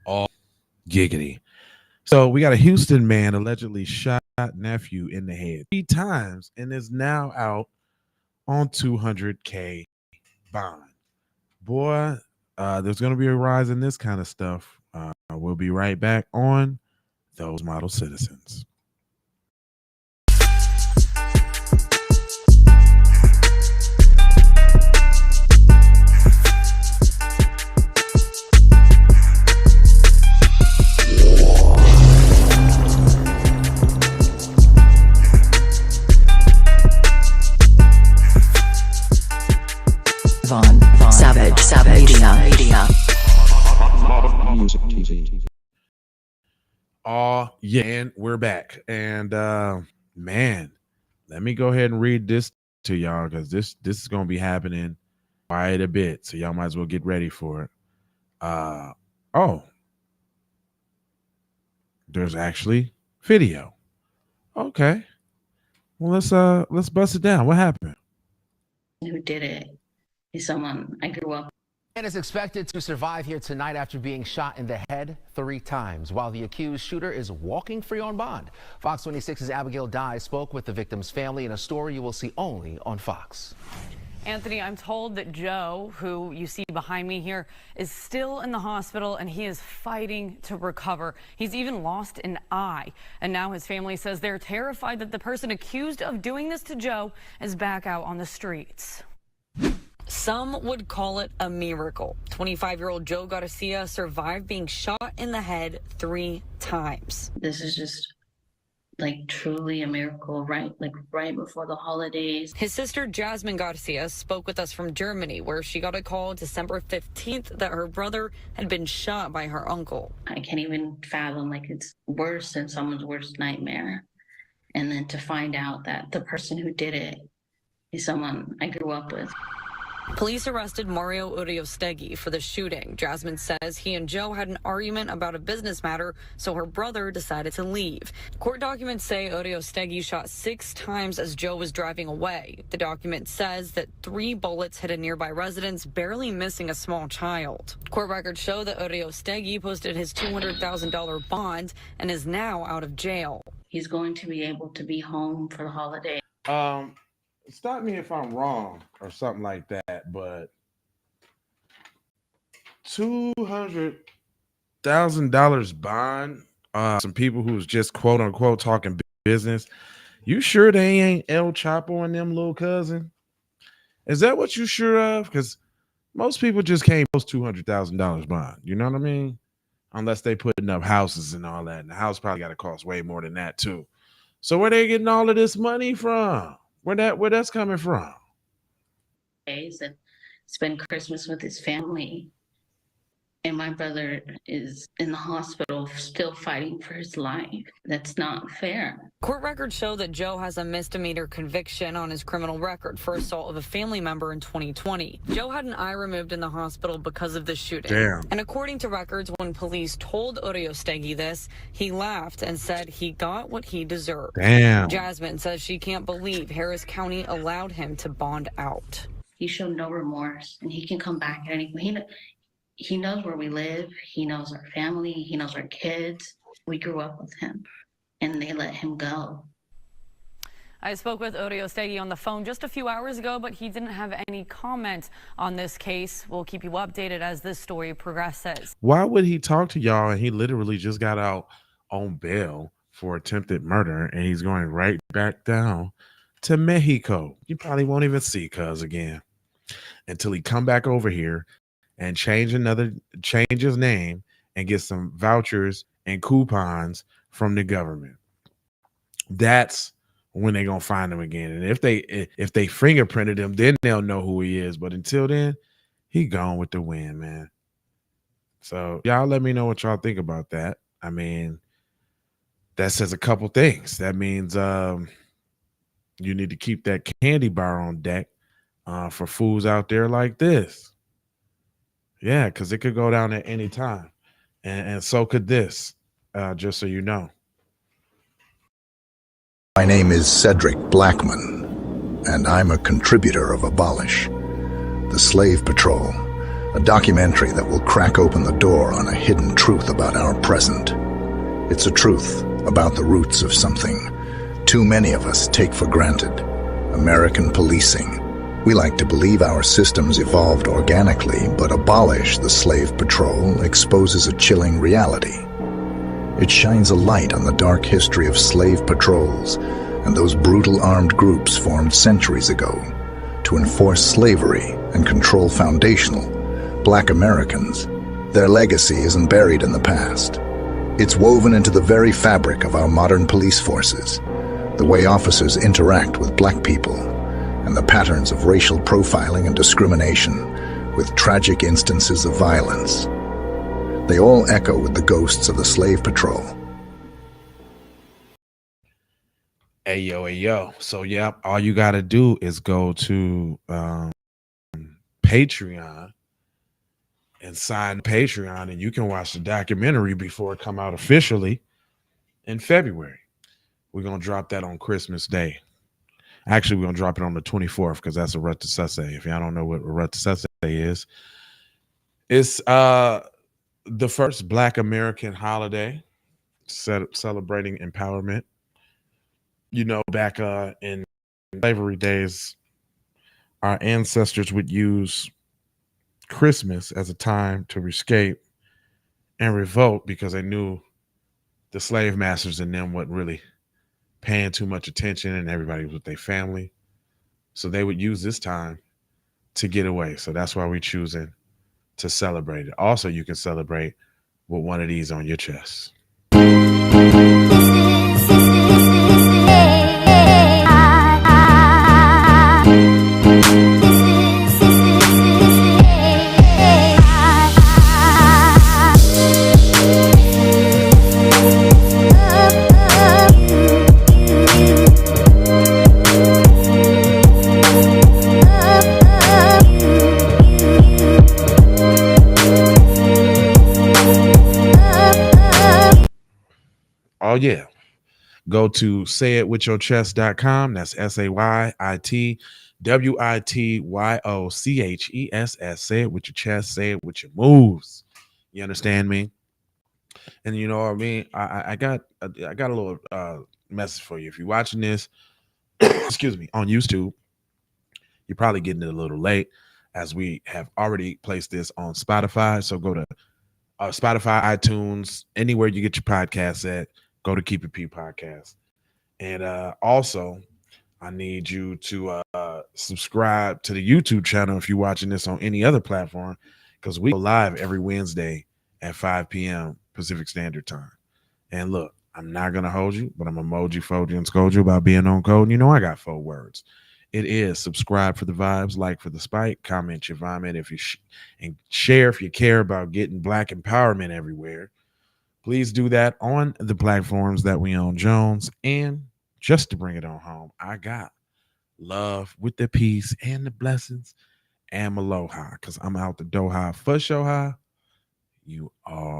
All giggity. So we got a Houston man allegedly shot nephew in the head 3 times and is now out on 200K bond. Boy, there's going to be a rise in this kind of stuff. We'll be right back on Those Model Citizens. Savage Media. Music TV. Oh, yeah, and we're back. And man, let me go ahead and read this to y'all because this is gonna be happening quite a bit. So y'all might as well get ready for it. Oh, there's actually video. Okay. Well, let's bust it down. What happened? Who did it is someone I grew up with. And is expected to survive here tonight after being shot in the head 3 times, while the accused shooter is walking free on bond. Fox 26's Abigail Dye spoke with the victim's family in a story you will see only on Fox. Anthony, I'm told that Joe, who you see behind me here, is still in the hospital and he is fighting to recover. He's even lost an eye. And now his family says they're terrified that the person accused of doing this to Joe is back out on the streets. Some would call it a miracle. 25-year-old Joe Garcia survived being shot in the head 3 times. This is just like truly a miracle, right before the holidays. His sister Jasmine Garcia spoke with us from Germany, where she got a call December 15th that her brother had been shot by her uncle. I can't even fathom, like, it's worse than someone's worst nightmare. And then to find out that the person who did it is someone I grew up with. Police arrested Mario Uriostegui for the shooting. Jasmine says he and Joe had an argument about a business matter, so her brother decided to leave. Court documents say Uriostegui shot 6 times as Joe was driving away. The document says that 3 bullets hit a nearby residence, barely missing a small child. Court records show that Uriostegui posted his $200,000 bond and is now out of jail. He's going to be able to be home for the holiday. Stop me if I'm wrong or something like that, but $200,000 bond. Some people who's just quote unquote talking business. You sure they ain't El Chapo and them little cousin? Is that what you sure of? Because most people just can't post $200,000 bond. You know what I mean? Unless they putting up houses and all that, and the house probably got to cost way more than that too. So where they getting all of this money from? Where that's coming from? And spend Christmas with his family. And my brother is in the hospital still fighting for his life. That's not fair. Court records show that Joe has a misdemeanor conviction on his criminal record for assault of a family member in 2020. Joe had an eye removed in the hospital because of the shooting. Damn. And according to records, when police told Uriostegui this, he laughed and said he got what he deserved. Damn. Jasmine says she can't believe Harris County allowed him to bond out. He showed no remorse, and he can come back at any point. He knows where we live. He knows our family. He knows our kids. We grew up with him, and they let him go. I spoke with Uriostegui on the phone just a few hours ago, but he didn't have any comment on this case. We'll keep you updated as this story progresses. Why would he talk to y'all and he literally just got out on bail for attempted murder and he's going right back down to Mexico? You probably won't even see cuz again until he come back over here and change his name and get some vouchers and coupons from the government. That's when they're gonna find him again. And if they fingerprinted him, then they'll know who he is. But until then, he gone with the wind, man. So y'all let me know what y'all think about that. I mean, that says a couple things. That means you need to keep that candy bar on deck for fools out there like this. Yeah, because it could go down at any time. And so could this, just so you know. My name is Cedric Blackman, and I'm a contributor of Abolish, the slave patrol A documentary that will crack open the door on a hidden truth about our present. It's a truth about the roots of something too many of us take for granted: American policing. We like to believe our systems evolved organically, but abolish the slave patrol exposes a chilling reality. It shines a light on the dark history of slave patrols and those brutal armed groups formed centuries ago to enforce slavery and control foundational Black Americans. Their legacy isn't buried in the past. It's woven into the very fabric of our modern police forces, the way officers interact with Black people, and the patterns of racial profiling and discrimination, with tragic instances of violence. They all echo with the ghosts of the slave patrol. Hey yo. So yeah, all you gotta do is go to Patreon and sign Patreon, and you can watch the documentary before it come out officially in February. We're gonna drop that on Christmas Day. Actually, we're gonna drop it on the 24th because that's a Uriostegui. If y'all don't know what Uriostegui is, it's the first Black American holiday celebrating empowerment. You know, back in slavery days, our ancestors would use Christmas as a time to escape and revolt because they knew the slave masters and them wasn't really paying too much attention and everybody was with their family. So they would use this time to get away. So that's why we're choosing to celebrate it. Also, you can celebrate with one of these on your chest. Oh, yeah. Go to sayitwithyourchest.com. That's SAYITWITYOCHESS. Say it with your chest. Say it with your moves. You understand me? And you know what I mean? I got a little message for you. If you're watching this, excuse me, on YouTube, you're probably getting it a little late as we have already placed this on Spotify. So go to Spotify, iTunes, anywhere you get your podcasts at. Go to Keep It P Podcast. And also, I need you to subscribe to the YouTube channel if you're watching this on any other platform, because we go live every Wednesday at 5 p.m. Pacific Standard Time. And look, I'm not going to hold you, but I'm emoji, fold you, and scold you about being on code. And you know I got 4 words. It is subscribe for the vibes, like for the spike, comment your vomit if you and share if you care about getting Black empowerment everywhere. Please do that on the platforms that we own, Jones. And just to bring it on home, I got love with the peace and the blessings and aloha, because I'm out the Doha for show high. You all